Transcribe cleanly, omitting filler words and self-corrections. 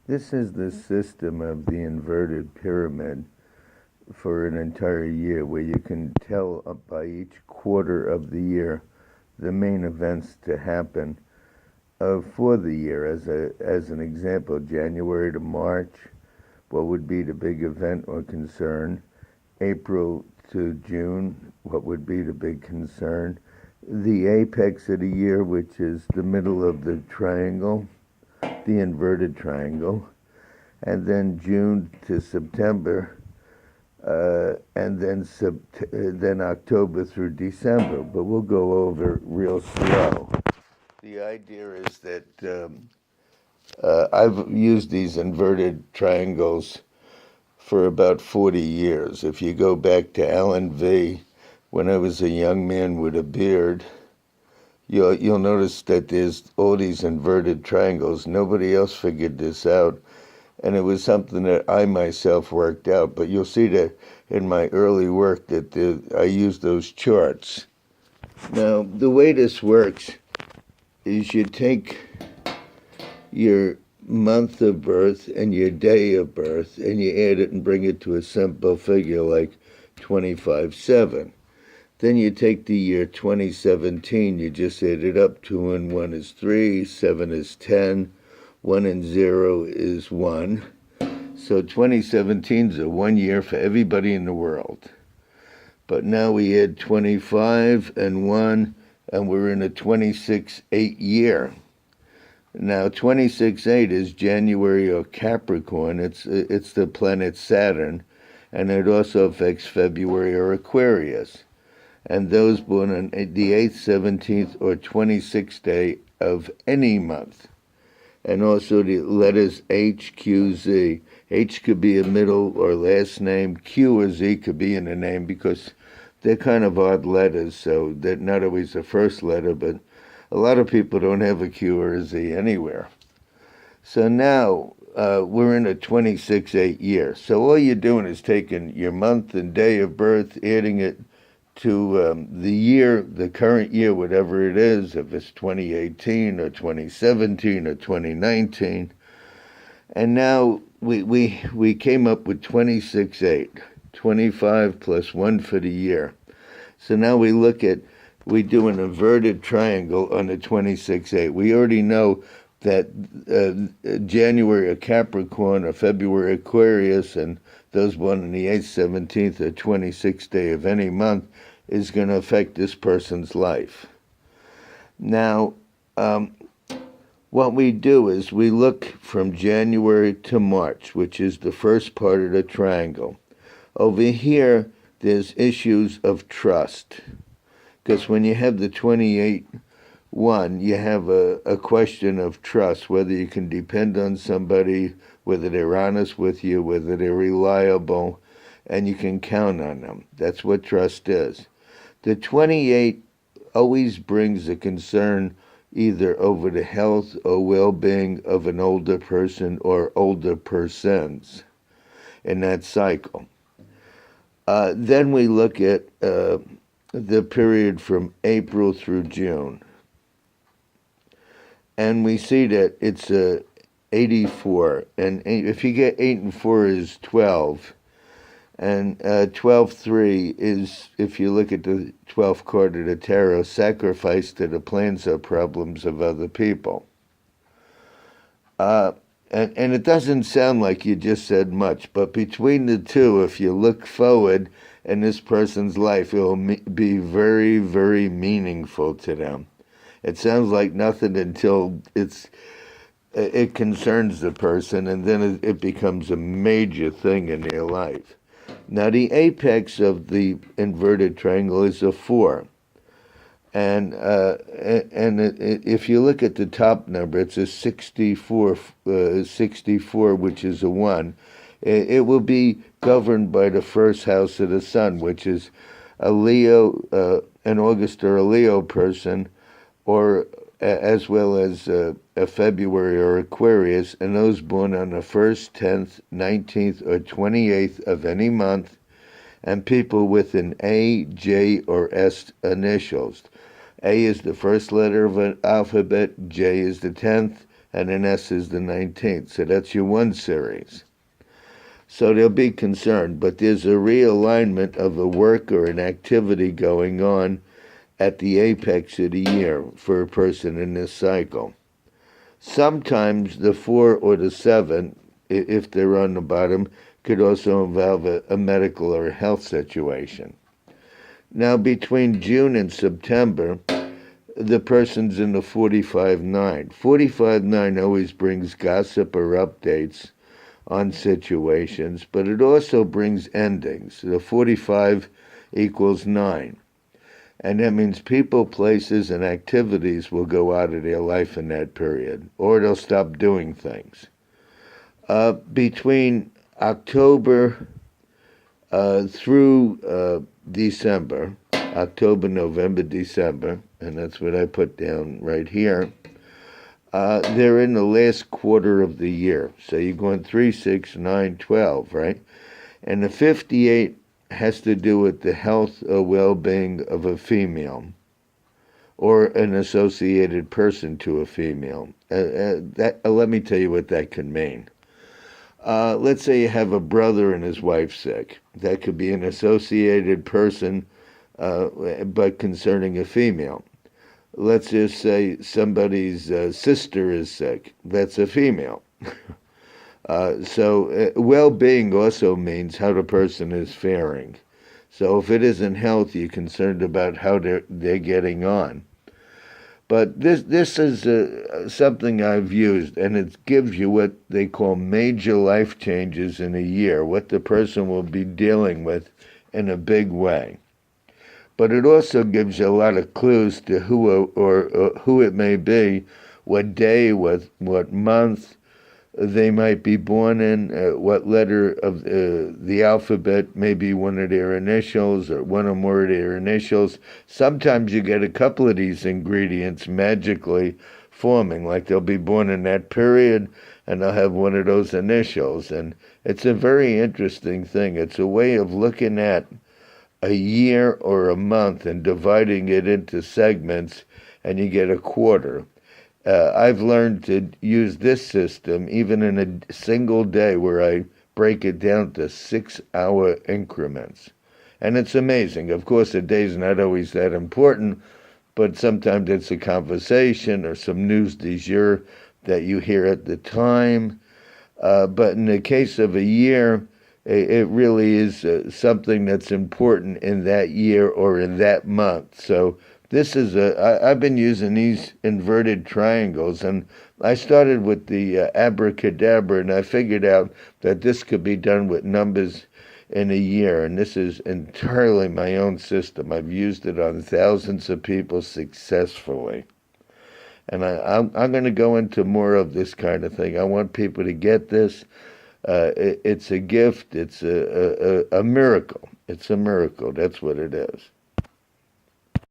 This is the system of the inverted pyramid for an entire year, where you can tell by each quarter of the year the main events to happen for the year. As an example, January to March, what would be the big event or concern? April to June, what would be the big concern? The apex of the year, which is the middle of the triangle, the inverted triangle, and then June to September, and then October through December. But we'll go over real slow. The idea is that I've used these inverted triangles for about 40 years. If you go back to Alan Vee, when I was a young man with a beard, you'll notice that there's all these inverted triangles. Nobody else figured this out, and it was something that I myself worked out. But you'll see that in my early work that I used those charts. Now, the way this works is you take your month of birth and your day of birth, and you add it and bring it to a simple figure like 25/7. Then you take the year 2017, you just add it up. 2 and 1 is 3, 7 is 10, 1 and 0 is 1. So 2017 is a 1 year for everybody in the world. But now we add 25 and 1, and we're in a 26/8 year. Now 26/8 is January or Capricorn. It's the planet Saturn, and it also affects February or Aquarius. And those born on the 8th, 17th, or 26th day of any month. And also the letters H, Q, Z. H could be a middle or last name. Q or Z could be in a name because they're kind of odd letters, so they're not always the first letter, but a lot of people don't have a Q or a Z anywhere. So now we're in a 26/8 year. So all you're doing is taking your month and day of birth, adding it to the year, the current year, whatever it is, if it's 2018 or 2017 or 2019. And now we came up with 26/8, 25 plus 1 for the year. So now we do an inverted triangle on the 26/8. We already know that January or Capricorn or February Aquarius and those born on the 8th, 17th, or 26th day of any month is going to affect this person's life. Now, what we do is we look from January to March, which is the first part of the triangle. Over here, there's issues of trust. Because when you have the 28/1, you have a question of trust, whether you can depend on somebody, whether they're honest with you, whether they're reliable, and you can count on them. That's what trust is. The 28 always brings a concern either over the health or well-being of an older person or older persons in that cycle. Then we look at the period from April through June. And we see that it's 84. And if you get 8 and 4 is 12. And 12/3 is, if you look at the 12th card of the tarot, sacrifice to the plans or problems of other people. And it doesn't sound like you just said much, but between the two, if you look forward in this person's life, it will be very, very meaningful to them. It sounds like nothing until it concerns the person, and then it becomes a major thing in their life. Now, the apex of the inverted triangle is a 4. And if you look at the top number, it's a 64, 64, which is a 1. It will be governed by the first house of the sun, which is a Leo, an August or a Leo person, or as well as a February or Aquarius, and those born on the 1st, 10th, 19th, or 28th of any month, and people with an A, J, or S initials. A is the first letter of an alphabet, J is the 10th, and an S is the 19th. So that's your 1 series. So they'll be concerned, but there's a realignment of a work or an activity going on at the apex of the year for a person in this cycle. Sometimes the 4 or the 7, if they're on the bottom, could also involve a medical or a health situation. Now, between June and September, the person's in the 45-9. 45-9 always brings gossip or updates on situations, but it also brings endings. The 45 equals 9. And that means people, places, and activities will go out of their life in that period, or they'll stop doing things. Between October through December, October, November, December, and that's what I put down right here, they're in the last quarter of the year. So you're going 3, 6, 9, 12, right? And the 58 has to do with the health or well-being of a female or an associated person to a female. Let me tell you what that can mean. Let's say you have a brother and his wife sick. That could be an associated person, but concerning a female. Let's just say somebody's sister is sick. That's a female. So well-being also means how the person is faring. So if it isn't health, you're concerned about how they're getting on. But this is something I've used, and it gives you what they call major life changes in a year, what the person will be dealing with in a big way. But it also gives you a lot of clues to who or who it may be, what day, what month they might be born in, what letter of the alphabet may be one of their initials or one or more of their initials. Sometimes you get a couple of these ingredients magically forming, like they'll be born in that period and they'll have one of those initials. And it's a very interesting thing. It's a way of looking at a year or a month and dividing it into segments, and you get a quarter. I've learned to use this system even in a single day where I break it down to 6-hour increments. And it's amazing. Of course, a day's not always that important, but sometimes it's a conversation or some news du jour that you hear at the time. But in the case of a year, it really is something that's important in that year or in that month. So this is I've been using these inverted triangles, and I started with the abracadabra, and I figured out that this could be done with numbers in a year, and this is entirely my own system. I've used it on thousands of people successfully. And I'm going to go into more of this kind of thing. I want people to get this. It's a gift. It's a miracle. It's a miracle. That's what it is.